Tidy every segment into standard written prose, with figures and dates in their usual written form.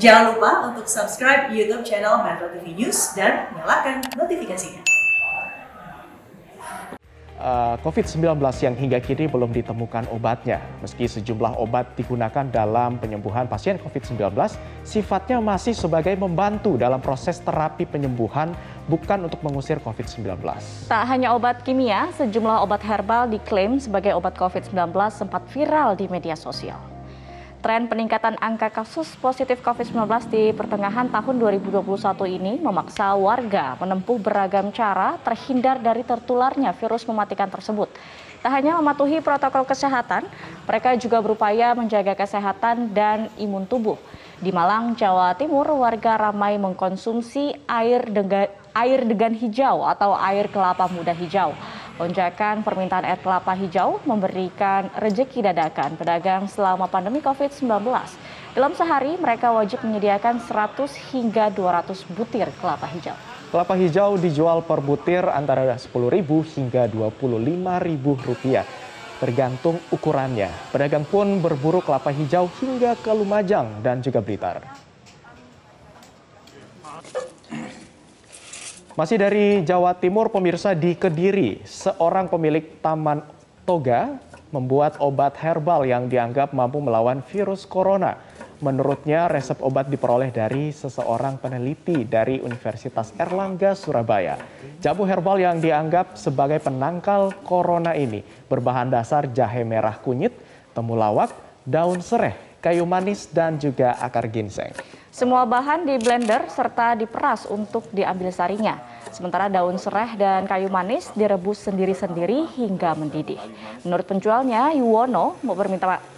Jangan lupa untuk subscribe YouTube channel Metro TV News dan nyalakan notifikasinya. COVID-19 yang hingga kini belum ditemukan obatnya. Meski sejumlah obat digunakan dalam penyembuhan pasien COVID-19, sifatnya masih sebagai membantu dalam proses terapi penyembuhan, bukan untuk mengusir COVID-19. Tak hanya obat kimia, sejumlah obat herbal diklaim sebagai obat COVID-19 sempat viral di media sosial. Tren peningkatan angka kasus positif COVID-19 di pertengahan tahun 2021 ini memaksa warga menempuh beragam cara terhindar dari tertularnya virus mematikan tersebut. Tak hanya mematuhi protokol kesehatan, mereka juga berupaya menjaga kesehatan dan imun tubuh. Di Malang, Jawa Timur, warga ramai mengkonsumsi air degan hijau atau air kelapa muda hijau. Lonjakan permintaan air kelapa hijau memberikan rejeki dadakan pedagang selama pandemi COVID-19. Dalam sehari, mereka wajib menyediakan 100 hingga 200 butir kelapa hijau. Kelapa hijau dijual per butir antara Rp10.000 hingga Rp25.000, tergantung ukurannya. Pedagang pun berburu kelapa hijau hingga ke Lumajang dan juga Blitar. Masih dari Jawa Timur, pemirsa, di Kediri, seorang pemilik Taman Toga membuat obat herbal yang dianggap mampu melawan virus corona. Menurutnya, resep obat diperoleh dari seseorang peneliti dari Universitas Airlangga, Surabaya. Jamu herbal yang dianggap sebagai penangkal corona ini berbahan dasar jahe merah kunyit, temulawak, daun sereh, kayu manis, dan juga akar ginseng. Semua bahan di blender serta diperas untuk diambil sarinya. Sementara daun sereh dan kayu manis direbus sendiri-sendiri hingga mendidih. Menurut penjualnya, Yuwono,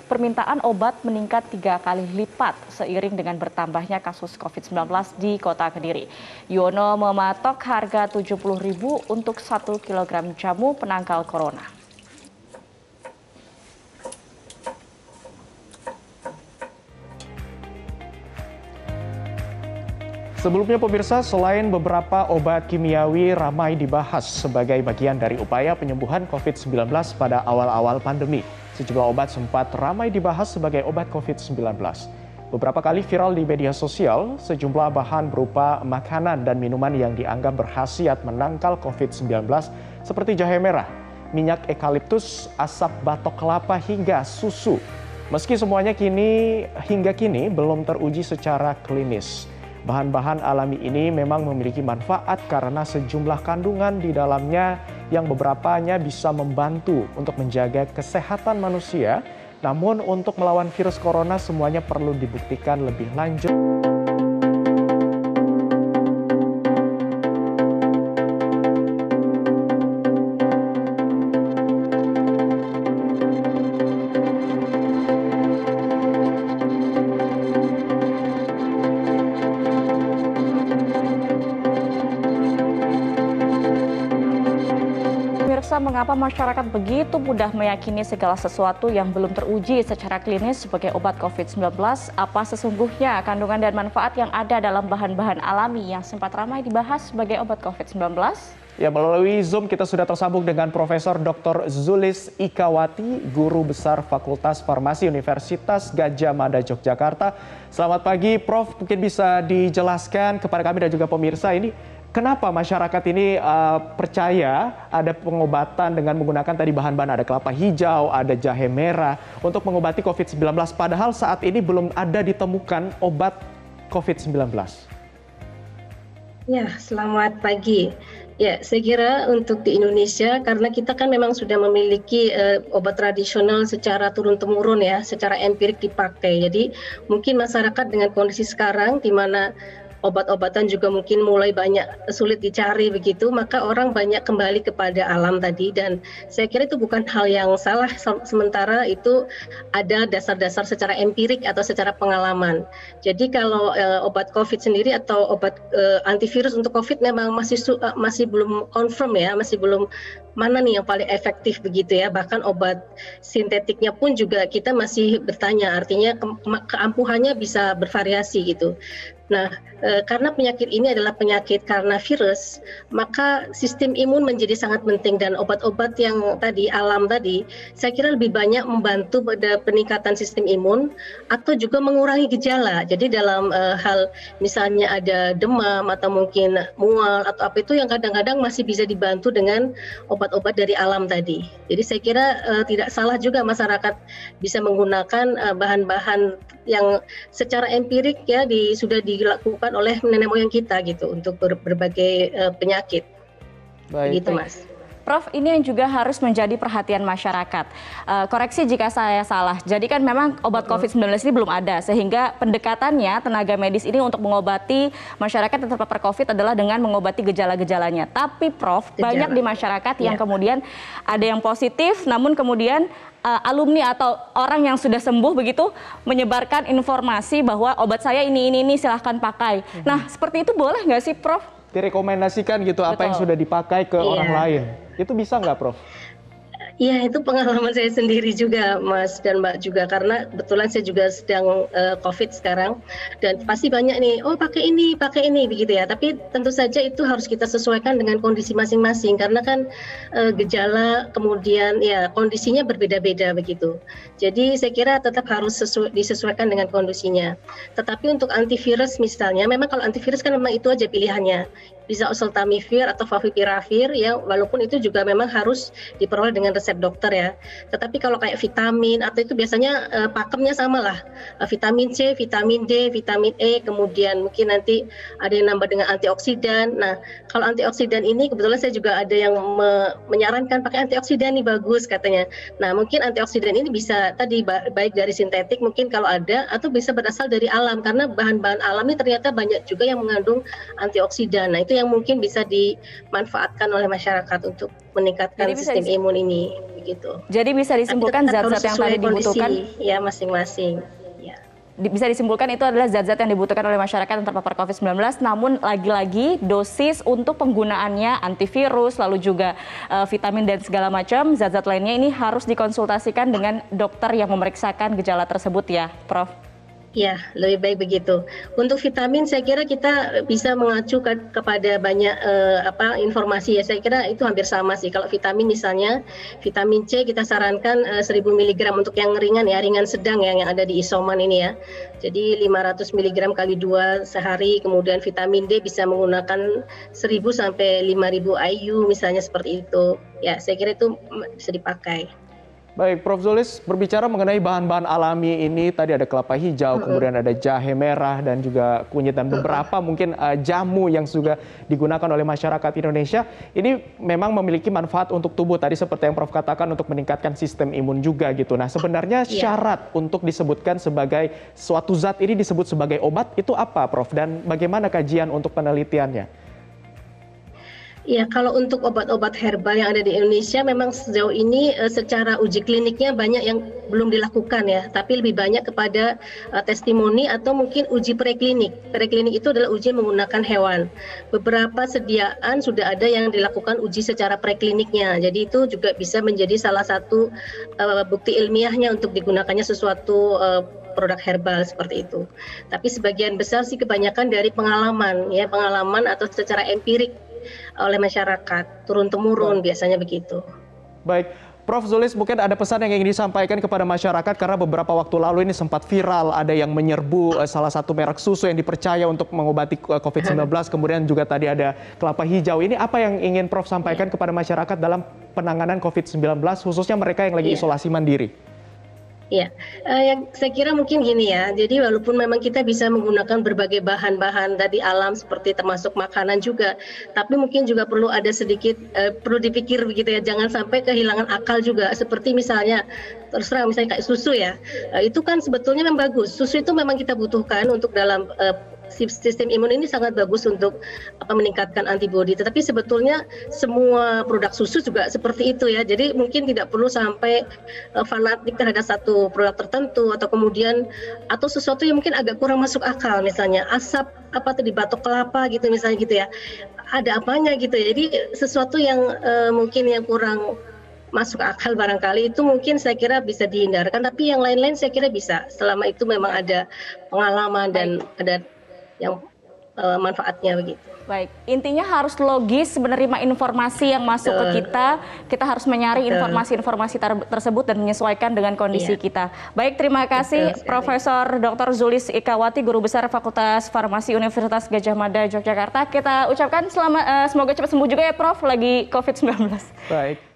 permintaan obat meningkat 3 kali lipat seiring dengan bertambahnya kasus COVID-19 di Kota Kediri. Yuwono mematok harga Rp70.000 untuk 1 kg jamu penangkal corona. Sebelumnya, pemirsa, selain beberapa obat kimiawi ramai dibahas sebagai bagian dari upaya penyembuhan COVID-19 pada awal-awal pandemi. Sejumlah obat sempat ramai dibahas sebagai obat COVID-19. Beberapa kali viral di media sosial, sejumlah bahan berupa makanan dan minuman yang dianggap berkhasiat menangkal COVID-19 seperti jahe merah, minyak eukaliptus, asap batok kelapa hingga susu. Meski semuanya hingga kini belum teruji secara klinis. Bahan-bahan alami ini memang memiliki manfaat karena sejumlah kandungan di dalamnya yang beberapanya bisa membantu untuk menjaga kesehatan manusia. Namun untuk melawan virus corona semuanya perlu dibuktikan lebih lanjut. Mengapa masyarakat begitu mudah meyakini segala sesuatu yang belum teruji secara klinis sebagai obat COVID-19? Apa sesungguhnya kandungan dan manfaat yang ada dalam bahan-bahan alami yang sempat ramai dibahas sebagai obat COVID-19? Ya, melalui Zoom kita sudah tersambung dengan Profesor Dr. Zulis Ikawati, Guru Besar Fakultas Farmasi Universitas Gadjah Mada, Yogyakarta. Selamat pagi, Prof. Mungkin bisa dijelaskan kepada kami dan juga pemirsa ini, kenapa masyarakat ini percaya ada pengobatan dengan menggunakan tadi bahan-bahan, ada kelapa hijau, ada jahe merah untuk mengobati COVID-19, padahal saat ini belum ada ditemukan obat COVID-19? Ya, selamat pagi. Ya, saya kira untuk di Indonesia, karena kita kan memang sudah memiliki obat tradisional secara turun-temurun ya, secara empirik dipakai. Jadi mungkin masyarakat dengan kondisi sekarang di mana obat-obatan juga mungkin mulai banyak sulit dicari begitu, maka orang banyak kembali kepada alam tadi, dan saya kira itu bukan hal yang salah, sementara itu ada dasar-dasar secara empirik atau secara pengalaman. Jadi kalau obat COVID sendiri atau obat antivirus untuk COVID memang masih belum confirm ya, masih belum mana nih yang paling efektif begitu ya. Bahkan obat sintetiknya pun juga kita masih bertanya, artinya keampuhannya bisa bervariasi gitu. Nah, karena penyakit ini adalah penyakit karena virus, maka sistem imun menjadi sangat penting, dan obat-obat yang tadi alam tadi, saya kira lebih banyak membantu pada peningkatan sistem imun atau juga mengurangi gejala. Jadi dalam hal misalnya ada demam atau mungkin mual atau apa itu yang kadang-kadang masih bisa dibantu dengan obat-obat dari alam tadi. Jadi saya kira tidak salah juga masyarakat bisa menggunakan bahan-bahan yang secara empirik ya sudah dilakukan oleh nenek moyang kita gitu untuk berbagai penyakit. Baik. Gitu, Mas. Prof, ini yang juga harus menjadi perhatian masyarakat. Koreksi jika saya salah. Jadi kan memang obat COVID-19 ini belum ada, sehingga pendekatannya tenaga medis ini untuk mengobati masyarakat yang terpapar COVID adalah dengan mengobati gejala-gejalanya. Tapi Prof, banyak di masyarakat yang kemudian ada yang positif, namun kemudian alumni atau orang yang sudah sembuh begitu menyebarkan informasi bahwa obat saya ini silahkan pakai. Nah, seperti itu boleh nggak sih, Prof? Direkomendasikan gitu apa yang sudah dipakai ke orang lain. Itu bisa nggak, Prof? Iya, itu pengalaman saya sendiri juga, Mas dan Mbak juga, karena kebetulan saya juga sedang COVID sekarang, dan pasti banyak nih, oh pakai ini, begitu ya. Tapi tentu saja itu harus kita sesuaikan dengan kondisi masing-masing, karena kan gejala kemudian ya kondisinya berbeda-beda begitu. Jadi saya kira tetap harus disesuaikan dengan kondisinya. Tetapi untuk antivirus misalnya, memang kalau antivirus kan memang itu aja pilihannya. Bisa oseltamivir atau favipiravir ya, walaupun itu juga memang harus diperoleh dengan resep dokter ya. Tetapi kalau kayak vitamin atau itu biasanya pakemnya sama lah, vitamin C, vitamin D, vitamin E, kemudian mungkin nanti ada yang nambah dengan antioksidan. Nah, kalau antioksidan ini kebetulan saya juga ada yang menyarankan pakai antioksidan nih, bagus katanya. Nah, mungkin antioksidan ini bisa tadi baik dari sintetik mungkin kalau ada, atau bisa berasal dari alam, karena bahan-bahan alam ini ternyata banyak juga yang mengandung antioksidan. Nah, itu yang mungkin bisa dimanfaatkan oleh masyarakat untuk meningkatkan sistem imun ini begitu. Jadi bisa disimpulkan zat-zat yang tadi dibutuhkan ya masing-masing. Ya. Bisa disimpulkan itu adalah zat-zat yang dibutuhkan oleh masyarakat yang terpapar COVID-19, namun lagi-lagi dosis untuk penggunaannya antivirus, lalu juga vitamin dan segala macam zat-zat lainnya ini harus dikonsultasikan dengan dokter yang memeriksakan gejala tersebut ya, Prof. Ya, lebih baik begitu. Untuk vitamin, saya kira kita bisa mengacu kepada banyak informasi ya. Saya kira itu hampir sama sih. Kalau vitamin misalnya, vitamin C kita sarankan 1000 mg untuk yang ringan ya, ringan sedang ya, yang ada di isoman ini ya. Jadi 500 mg kali 2 sehari. Kemudian vitamin D bisa menggunakan 1000 sampai 5000 IU misalnya seperti itu. Ya, saya kira itu bisa dipakai. Baik, Prof. Zulis, berbicara mengenai bahan-bahan alami ini, tadi ada kelapa hijau, kemudian ada jahe merah, dan juga kunyit, dan beberapa mungkin jamu yang juga digunakan oleh masyarakat Indonesia. Ini memang memiliki manfaat untuk tubuh, tadi seperti yang Prof katakan, untuk meningkatkan sistem imun juga gitu. Nah, sebenarnya syarat untuk disebutkan sebagai suatu zat ini disebut sebagai obat, itu apa, Prof? Dan bagaimana kajian untuk penelitiannya? Ya, kalau untuk obat-obat herbal yang ada di Indonesia memang sejauh ini secara uji kliniknya banyak yang belum dilakukan ya, tapi lebih banyak kepada testimoni atau mungkin uji preklinik. Preklinik itu adalah uji menggunakan hewan. Beberapa sediaan sudah ada yang dilakukan uji secara prekliniknya, jadi itu juga bisa menjadi salah satu bukti ilmiahnya untuk digunakannya sesuatu produk herbal seperti itu. Tapi sebagian besar sih kebanyakan dari pengalaman atau secara empirik oleh masyarakat, turun-temurun biasanya begitu. Baik, Prof. Zulis, mungkin ada pesan yang ingin disampaikan kepada masyarakat, karena beberapa waktu lalu ini sempat viral, ada yang menyerbu salah satu merek susu yang dipercaya untuk mengobati COVID-19, kemudian juga tadi ada kelapa hijau. Ini apa yang ingin Prof sampaikan kepada masyarakat dalam penanganan COVID-19, khususnya mereka yang lagi isolasi mandiri? Ya, yang saya kira mungkin gini ya. Jadi walaupun memang kita bisa menggunakan berbagai bahan-bahan dari alam seperti termasuk makanan juga, tapi mungkin juga perlu ada sedikit perlu dipikir begitu ya. Jangan sampai kehilangan akal juga. Seperti misalnya terus terang misalnya kayak susu ya. Itu kan sebetulnya memang bagus. Susu itu memang kita butuhkan untuk dalam sistem imun ini sangat bagus untuk meningkatkan antibodi. Tetapi sebetulnya semua produk susu juga seperti itu ya. Jadi mungkin tidak perlu sampai fanatik terhadap satu produk tertentu, atau kemudian atau sesuatu yang mungkin agak kurang masuk akal, misalnya asap apa tadi batok kelapa gitu misalnya gitu ya. ada apanya gitu ya. Jadi sesuatu yang mungkin yang kurang masuk akal barangkali itu mungkin saya kira bisa dihindarkan, tapi yang lain-lain saya kira bisa selama itu memang ada pengalaman dan ada yang manfaatnya begitu. Baik, intinya harus logis menerima informasi yang masuk ke kita. Kita harus menyaring informasi-informasi tersebut dan menyesuaikan dengan kondisi kita. Baik, terima kasih Profesor Dr. Zulis Ikawati, Guru Besar Fakultas Farmasi Universitas Gadjah Mada Yogyakarta. Kita ucapkan semoga cepat sembuh juga ya Prof, lagi COVID-19. Baik.